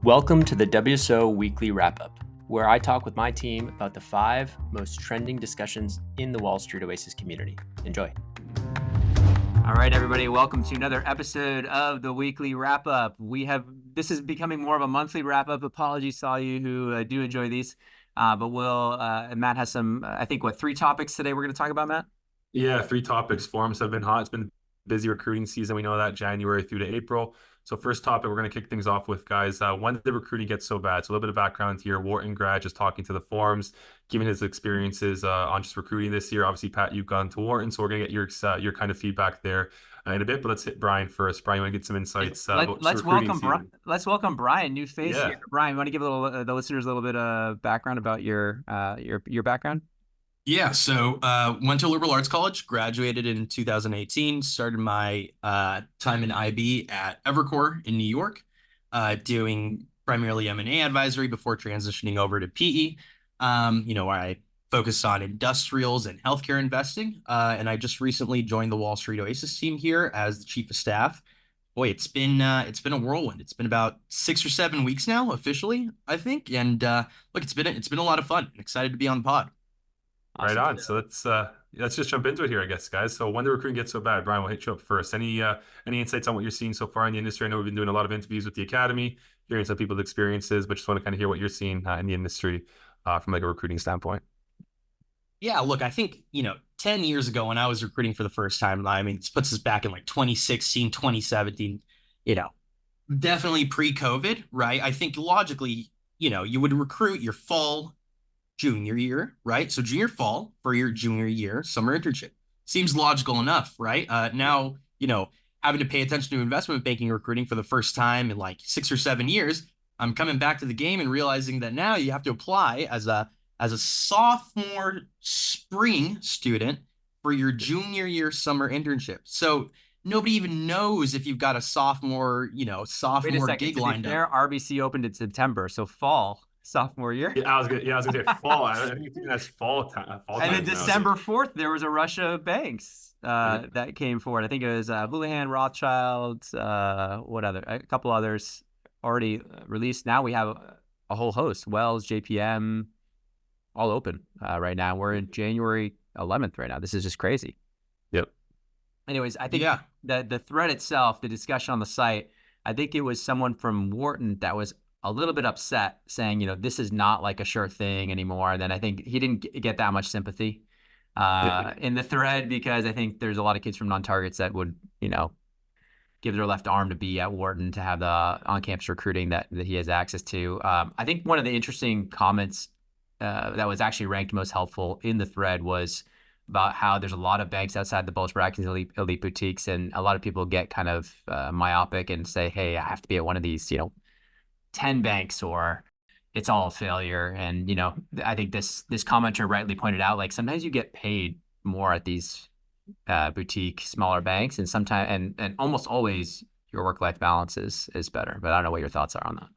Welcome to the WSO Weekly Wrapup, where I talk with my team about the 5 most trending discussions in the Wall Street Oasis community. Enjoy. All right, everybody, welcome to another episode of the Weekly Wrap-Up. This is becoming more of a monthly wrap-up. Apologies to all you who do enjoy these, but Matt has some, 3 topics today we're going to talk about, Matt? Yeah, 3 topics. Forums have been hot. It's been a busy recruiting season. We know that January through to April. So first topic, we're going to kick things off with, guys, when did the recruiting get so bad? So a little bit of background here. Wharton grad just talking to the forums, giving his experiences on just recruiting this year. Obviously, Pat, you've gone to Wharton, so we're going to get your kind of feedback there in a bit. But let's hit Brian first. Brian, you want to get some insights? Let's welcome Brian, new face here. Brian, you want to give the listeners a little bit of background about your background? Yeah, so went to liberal arts college, graduated in 2018, started my time in IB at Evercore in New York, doing primarily M&A advisory before transitioning over to PE, where I focused on industrials and healthcare investing. And I just recently joined the Wall Street Oasis team here as the chief of staff. Boy, it's been a whirlwind. It's been about 6 or 7 weeks now, officially, I think. And look, it's been a lot of fun. I'm excited to be on the pod. Awesome. Right on. So let's just jump into it here, I guess, guys. So when the recruiting gets so bad, Brian, we'll hit you up first. Any insights on what you're seeing so far in the industry? I know we've been doing a lot of interviews with the academy, hearing some people's experiences, but just want to kind of hear what you're seeing in the industry from like a recruiting standpoint. Yeah, look, I think, 10 years ago when I was recruiting for the first time, I mean, this puts us back in like 2016, 2017, definitely pre-COVID, right? I think logically, you would recruit your fall junior year, right? So junior fall for your junior year summer internship seems logical enough, right? Now, having to pay attention to investment banking recruiting for the first time in like 6 or 7 years, I'm coming back to the game and realizing that now you have to apply as a sophomore spring student for your junior year summer internship. So nobody even knows if you've got a sophomore gig lined up. RBC opened in September, so fall. Sophomore year. Yeah, I was gonna say fall. I think that's fall time. And then December 4th, there was a rush of banks that came forward. I think it was Houlihan, Rothschild, a couple others already released. Now we have a whole host. Wells, JPM, all open right now. We're in January 11th right now. This is just crazy. Yep. Anyways, I think the thread itself, the discussion on the site, I think it was someone from Wharton that was a little bit upset, saying, this is not like a sure thing anymore. And then I think he didn't get that much sympathy in the thread, because I think there's a lot of kids from non-targets that would, give their left arm to be at Wharton, to have the on-campus recruiting that he has access to. I think one of the interesting comments that was actually ranked most helpful in the thread was about how there's a lot of banks outside the bulge brackets, elite boutiques, and a lot of people get kind of myopic and say, hey, I have to be at one of these, 10 banks or it's all a failure. And, I think this commenter rightly pointed out, like, sometimes you get paid more at these boutique smaller banks, and sometimes and almost always your work-life balance is better. But I don't know what your thoughts are on that.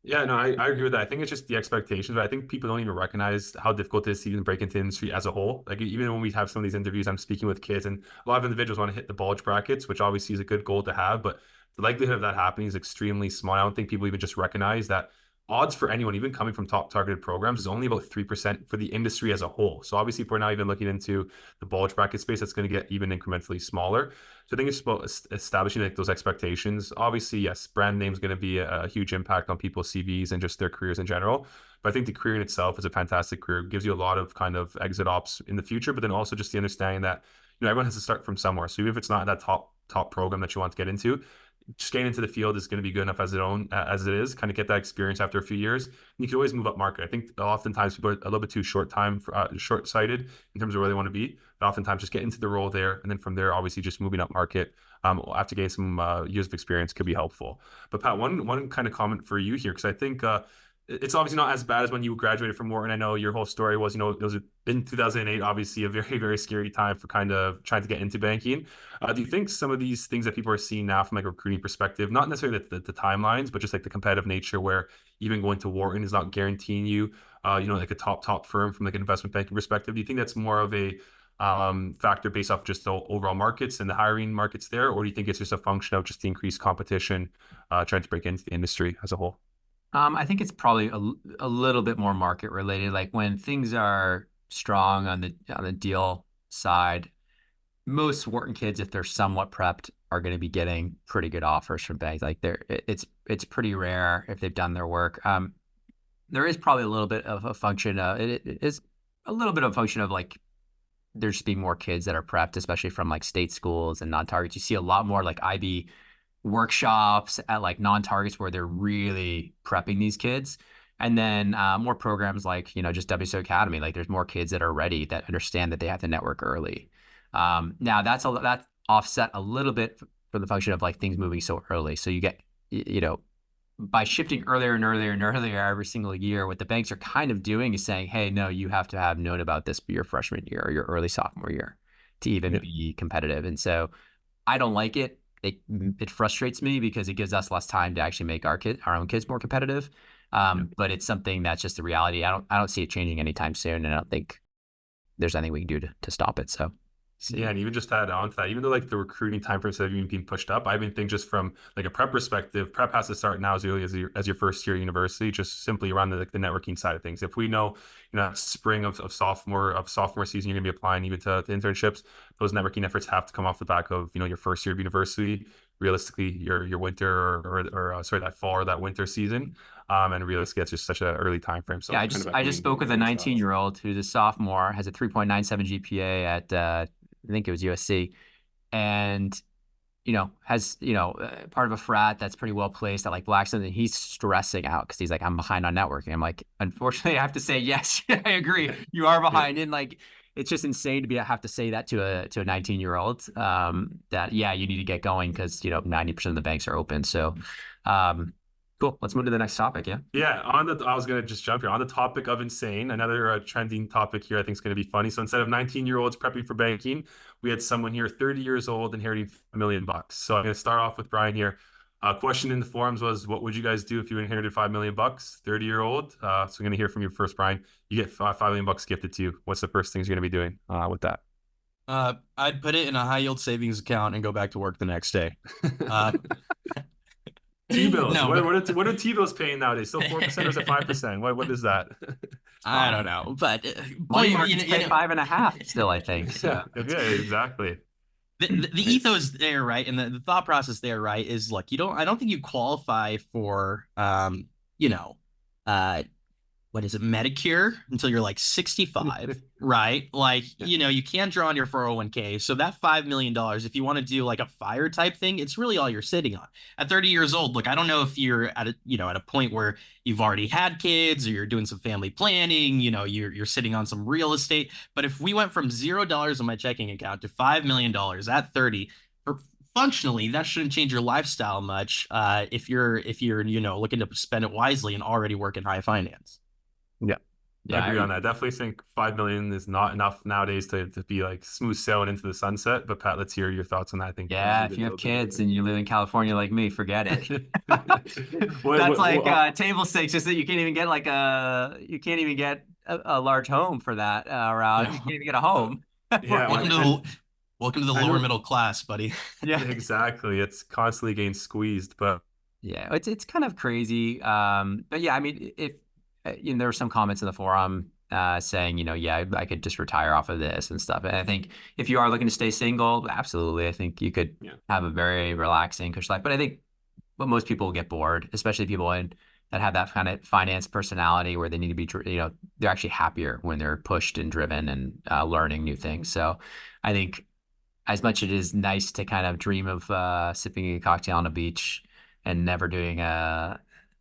Yeah, no, I agree with that. I think it's just the expectations, but I think people don't even recognize how difficult it is to even break into the industry as a whole. Like, even when we have some of these interviews, I'm speaking with kids, and a lot of individuals want to hit the bulge brackets, which obviously is a good goal to have, but the likelihood of that happening is extremely small. I don't think people even just recognize that odds for anyone, even coming from top targeted programs, is only about 3% for the industry as a whole. So obviously, if we're not even looking into the bulge bracket space, that's going to get even incrementally smaller. So I think it's about establishing like those expectations. Obviously, yes, brand name is going to be a huge impact on people's CVs and just their careers in general. But I think the career in itself is a fantastic career. It gives you a lot of kind of exit ops in the future, but then also just the understanding that everyone has to start from somewhere. So even if it's not that top program that you want to get into, just getting into the field is going to be good enough as it is. Kind of get that experience after a few years, and you can always move up market. I think oftentimes people are a little bit too short-sighted in terms of where they want to be. But oftentimes just get into the role there, and then from there, obviously just moving up market after getting some years of experience could be helpful. But Pat, one kind of comment for you here, because I think it's obviously not as bad as when you graduated from Wharton. I know your whole story was, it was in 2008, obviously a very, very scary time for kind of trying to get into banking. Do you think some of these things that people are seeing now from like a recruiting perspective, not necessarily the timelines, but just like the competitive nature, where even going to Wharton is not guaranteeing you, like a top firm from like an investment banking perspective? Do you think that's more of a factor based off just the overall markets and the hiring markets there, or do you think it's just a function of just the increased competition, trying to break into the industry as a whole? I think it's probably a little bit more market related. Like when things are strong on the deal side, most Wharton kids, if they're somewhat prepped, are going to be getting pretty good offers from banks. Like it's pretty rare if they've done their work. There is probably a little bit of a function of it is a little bit of a function of like there's just being more kids that are prepped, especially from like state schools and non-targets. You see a lot more like IB workshops at like non-targets where they're really prepping these kids. And then more programs like, just WSO Academy. Like there's more kids that are ready that understand that they have to network early. Now that's offset a little bit for the function of like things moving so early. So you get, by shifting earlier and earlier and earlier every single year, what the banks are kind of doing is saying, hey, no, you have to have known about this your freshman year or your early sophomore year to even be competitive. And so I don't like it. It frustrates me because it gives us less time to actually make our own kids more competitive. But it's something that's just the reality. I don't see it changing anytime soon, and I don't think there's anything we can do to stop it. So. Yeah, and even just to add on to that, even though like the recruiting time frames have even been pushed up, I even think just from like a prep perspective, prep has to start now as early as your first year university, just simply around the networking side of things. If we know, spring of sophomore season, you're gonna be applying even to internships, those networking efforts have to come off the back of your first year of university. Realistically, your winter or sorry, that fall or that winter season. And realistically, it's just such an early time frame. So yeah, I just spoke with a 19-year-old who's a sophomore, has a 3.97 GPA at I think it was USC, and has part of a frat that's pretty well placed at like Blackstone, and he's stressing out because he's like, I'm behind on networking. I'm like, unfortunately, I have to say yes, I agree, you are behind. And like, it's just insane to have to say that to a 19-year-old that you need to get going because 90% of the banks are open. So cool. Let's move to the next topic. Yeah. Yeah. I was going to just jump here on the topic of insane. Another trending topic here I think is going to be funny. So instead of 19-year-olds prepping for banking, we had someone here 30 years old inheriting $1 million. So I'm going to start off with Brian here. Question in the forums was, what would you guys do if you inherited $5 million? 30-year-old. So I'm going to hear from you first, Brian. You get $5 million gifted to you. What's the first things you're going to be doing with that? I'd put it in a high yield savings account and go back to work the next day. T-bills. No, what are T-bills paying nowadays? Still 4% or is it 5%? What is that? I don't know, but money markets pay 5.5% still, I think. So. Yeah, exactly. The ethos there, right, and the thought process there, right, is like I don't think you qualify for what is it, Medicare until you're like 65, right? Like, you can't draw on your 401k. So that $5 million, if you want to do like a fire type thing, it's really all you're sitting on. At 30 years old, look, I don't know if you're at a point where you've already had kids or you're doing some family planning, you're sitting on some real estate. But if we went from $0 in my checking account to $5 million at 30, functionally, that shouldn't change your lifestyle much if you're looking to spend it wisely and already work in high finance. Yeah, I agree on that. Definitely think 5 million is not enough nowadays to be like smooth sailing into the sunset. But Pat, let's hear your thoughts on that. I think if you have kids and you live in California like me, forget it. That's table stakes. Just that you can't even get a large home for that around. You can't even get a home. Yeah, welcome to the lower middle class, buddy. Yeah, exactly. It's constantly getting squeezed, but yeah, it's kind of crazy. But yeah, I mean, if there were some comments in the forum saying, I could just retire off of this and stuff. And I think if you are looking to stay single, absolutely, I think you could have a very relaxing, cushy life. But I think most people will get bored, especially people that have that kind of finance personality where they need to be, they're actually happier when they're pushed and driven and learning new things. So I think as much as it is nice to kind of dream of sipping a cocktail on a beach and never doing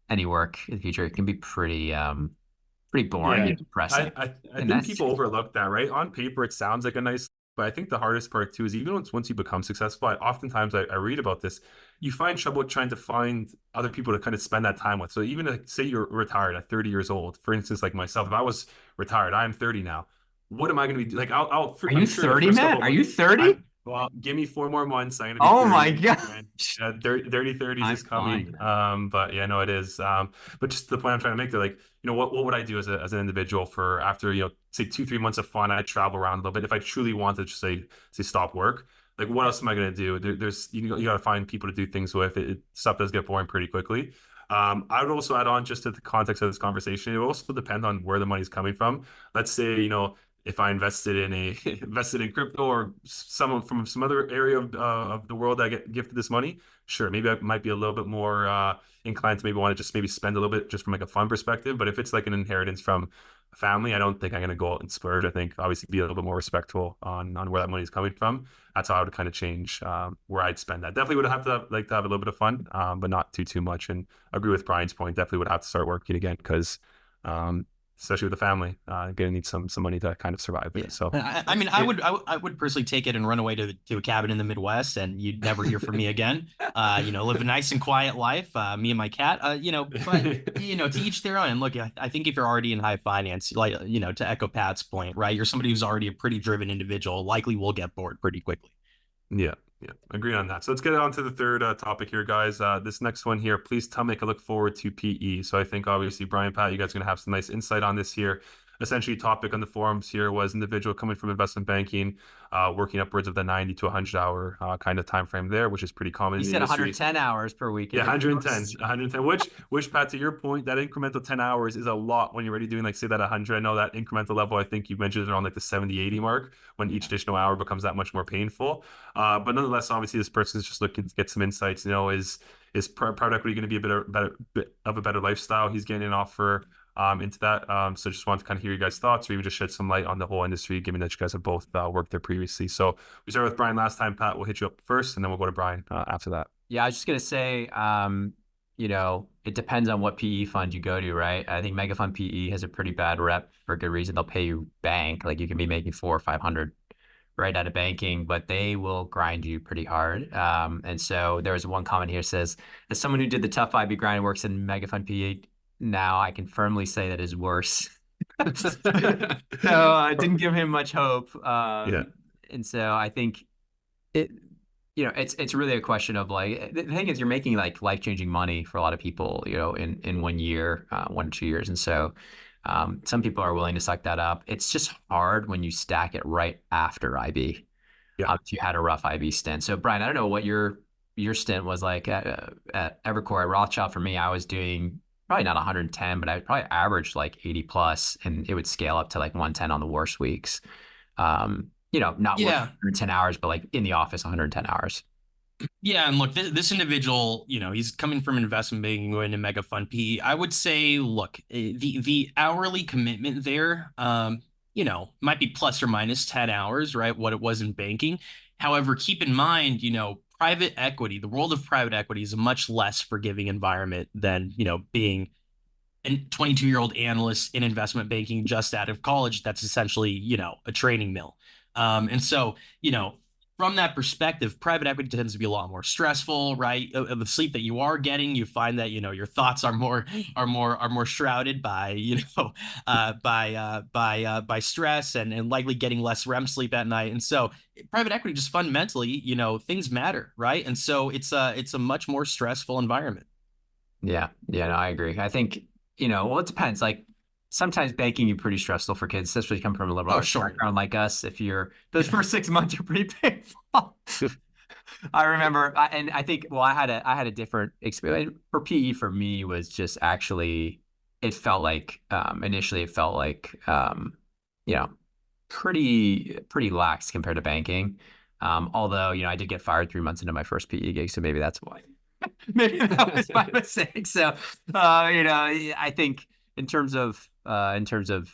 any work in the future, it can be pretty boring and depressing. I think people overlook that, right? On paper, it sounds like a nice, but I think the hardest part too is even once you become successful, oftentimes I read about this, you find trouble trying to find other people to kind of spend that time with. So even say you're retired at 30 years old, for instance, like myself, if I was retired, I'm 30 now. What am I going to be like? Are you 30, Matt? Are you 30? Well, give me 4 more months. I'm gonna be Oh 30 my next god. year, and dirty 30s I'm is coming. fine. But yeah, no, it is. But just the point I'm trying to make, they're like, what would I do as an individual for after, say 2, 3 months of fun, I travel around a little bit. If I truly want to just say stop work, like what else am I gonna do? There's you got to find people to do things with. Stuff does get boring pretty quickly. I would also add on just to the context of this conversation. It will also depend on where the money's coming from. Let's say, if I invested invested in crypto or someone from some other area of the world that I get gifted this money, sure, maybe I might be a little bit more inclined to maybe want to just maybe spend a little bit just from like a fun perspective. But if it's like an inheritance from a family, I don't think I'm gonna go out and splurge. I think obviously be a little bit more respectful on where that money is coming from. That's how I would kind of change where I'd spend that. Definitely would have to like to have a little bit of fun, but not too much. And I agree with Brian's point. Definitely would have to start working again because especially with the family, gonna need some money to kind of survive there. Yeah. So I mean, I would personally take it and run away to a cabin in the Midwest, and you'd never hear from me again. Live a nice and quiet life. Me and my cat. But to each their own. And look, I think if you're already in high finance, like to echo Pat's point, right? You're somebody who's already a pretty driven individual. Likely will get bored pretty quickly. Yeah, agree on that. So let's get on to the third topic here, guys. This next one here, please tell me I look forward to PE. So I think obviously Brian, Pat, you guys are going to have some nice insight on this here. Essentially, topic on the forums here was individual coming from investment banking, working upwards of the 90 to 100 hour kind of time frame there, which is pretty common You in said the industry. 110 hours per week. Yeah, 110, which Pat, to your point, that incremental 10 hours is a lot when you're already doing like say that 100. I know that incremental level, I think you mentioned it around like the 70, 80 mark when each additional hour becomes that much more painful. But nonetheless, obviously this person is just looking to get some insights, is private equity going to be a bit of a better lifestyle? He's getting an offer into that. So just wanted to kind of hear you guys' thoughts or even just shed some light on the whole industry, given that you guys have both worked there previously. So we started with Brian last time. Pat, we'll hit you up first and then we'll go to Brian after that. Yeah, I was just gonna say, it depends on what PE fund you go to, right? I think Mega Fund PE has a pretty bad rep for good reason. They'll pay you bank, like you can be making 400 or 500 right out of banking, but they will grind you pretty hard. And so there was one comment here says, as someone who did the tough IB grind and works in Mega Fund PE now, I can firmly say that is worse. So I didn't give him much hope. And so I think it's really a question of like, the thing is you're making like life-changing money for a lot of people, in 1 year, 1 or 2 years. And so some people are willing to suck that up. It's just hard when you stack it right after IB. Yeah. If you had a rough IB stint. So Brian, I don't know what your stint was like at Evercore. At Rothschild for me, I was doing probably not 110, but I probably averaged like 80 plus, and it would scale up to like 110 on the worst weeks. Not working 110 hours, but like in the office 110 hours. Yeah, and look, this individual, he's coming from investment banking, going to Mega Fund PE. I would say, look, the hourly commitment there, might be plus or minus 10 hours, right? What it was in banking. However, keep in mind, private equity, the world of private equity is a much less forgiving environment than, being a 22-year-old analyst in investment banking just out of college. That's essentially, a training mill. And so, from that perspective, private equity tends to be a lot more stressful, right? The sleep that you are getting, you find that, your thoughts are more shrouded by, by stress and likely getting less REM sleep at night. And so private equity just fundamentally, things matter, right? And so it's a much more stressful environment. Yeah. Yeah, no, I agree. I think, it depends. Like, sometimes banking is pretty stressful for kids, especially coming from a liberal background like us. If those first 6 months are pretty painful. I remember, and I think, I had a different experience for PE. For me, was just actually, it felt like initially it felt like pretty lax compared to banking. Although I did get fired 3 months into my first PE gig, so maybe that's why. Maybe that was my mistake. So I think. In terms of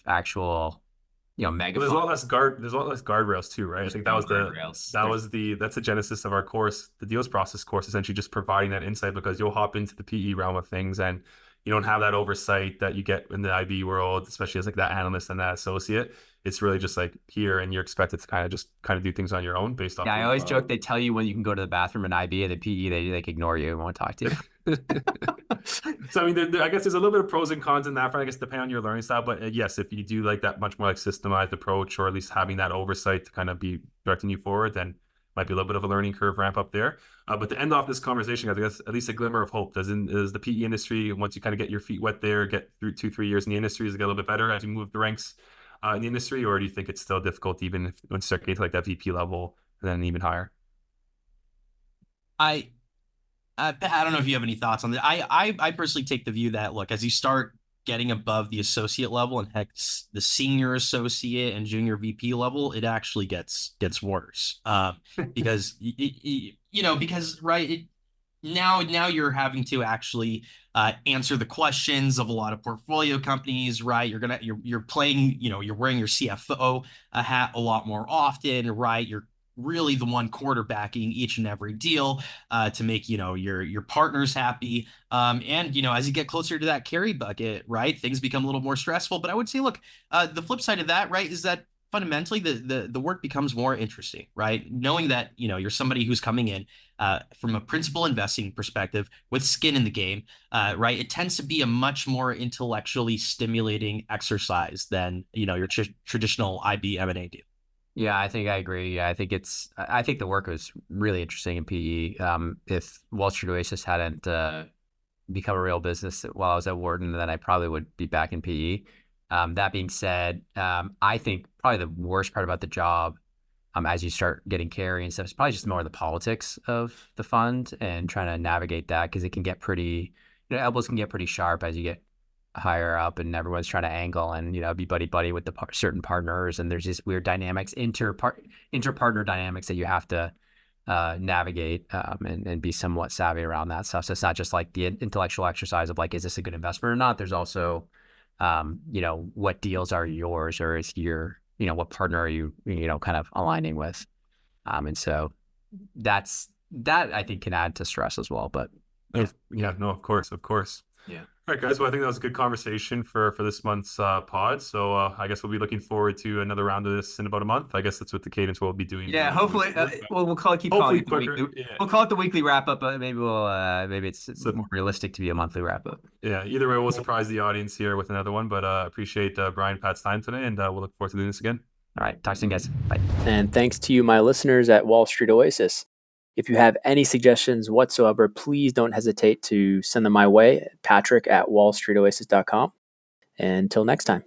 actual, mega. There's a lot less guardrails too, right? I think that's the genesis of our course, the deals process course, essentially just providing that insight, because you'll hop into the PE realm of things and you don't have that oversight that you get in the IB world, especially as like that analyst and that associate. It's really just like here, and you're expected to kind of do things on your own based off. Yeah, I always joke they tell you when you can go to the bathroom in IB, and the PE they can ignore you and won't talk to you. So I mean, I guess there's a little bit of pros and cons in that front, I guess, depending on your learning style. But yes, if you do like that much more like systemized approach, or at least having that oversight to kind of be directing you forward, then might be a little bit of a learning curve ramp up there. But to end off this conversation, I guess at least a glimmer of hope. Does the PE industry, once you kind of get your feet wet there, get through 2-3 years in the industry, does it get a little bit better as you move the ranks in the industry, or do you think it's still difficult even if once you start getting to like that VP level and then even higher? I don't know if you have any thoughts on that. I personally take the view that, look, as you start getting above the associate level and heck, the senior associate and junior VP level, it actually gets worse. Because because right now you're having to actually answer the questions of a lot of portfolio companies, right? You're playing, you're wearing your CFO hat a lot more often, right? You're really the one quarterbacking each and every deal to make your partners happy, and as you get closer to that carry bucket, right, things become a little more stressful. But I would say, look, the flip side of that, right, is that fundamentally the work becomes more interesting, right? Knowing that you're somebody who's coming in from a principal investing perspective with skin in the game, right? It tends to be a much more intellectually stimulating exercise than your traditional IB M&A deal. Yeah, I think I agree. Yeah, I think the work was really interesting in PE. If Wall Street Oasis hadn't become a real business while I was at Wharton, then I probably would be back in PE. That being said, I think probably the worst part about the job, as you start getting carry and stuff, is probably just more the politics of the fund and trying to navigate that, because it can get pretty, elbows can get pretty sharp as you get higher up and everyone's trying to angle and be buddy with the certain partners, and there's these weird dynamics, inter-partner dynamics that you have to navigate and be somewhat savvy around that stuff. So it's not just like the intellectual exercise of like, is this a good investment or not? There's also what deals are yours, or is what partner are you kind of aligning with, and so that I think can add to stress as well. But yeah, no, of course. Yeah. All right, guys. Well, I think that was a good conversation for this month's pod. So I guess we'll be looking forward to another round of this in about a month. I guess that's what the cadence we'll be doing. Yeah, hopefully. We'll calling it we'll call it the weekly wrap up, but maybe it's more realistic to be a monthly wrap up. Yeah. Either way, we'll surprise the audience here with another one. But appreciate Brian, Pat's time today, and we'll look forward to doing this again. All right. Talk soon, guys. Bye. And thanks to you, my listeners at Wall Street Oasis. If you have any suggestions whatsoever, please don't hesitate to send them my way, Patrick@wallstreetoasis.com. Until next time.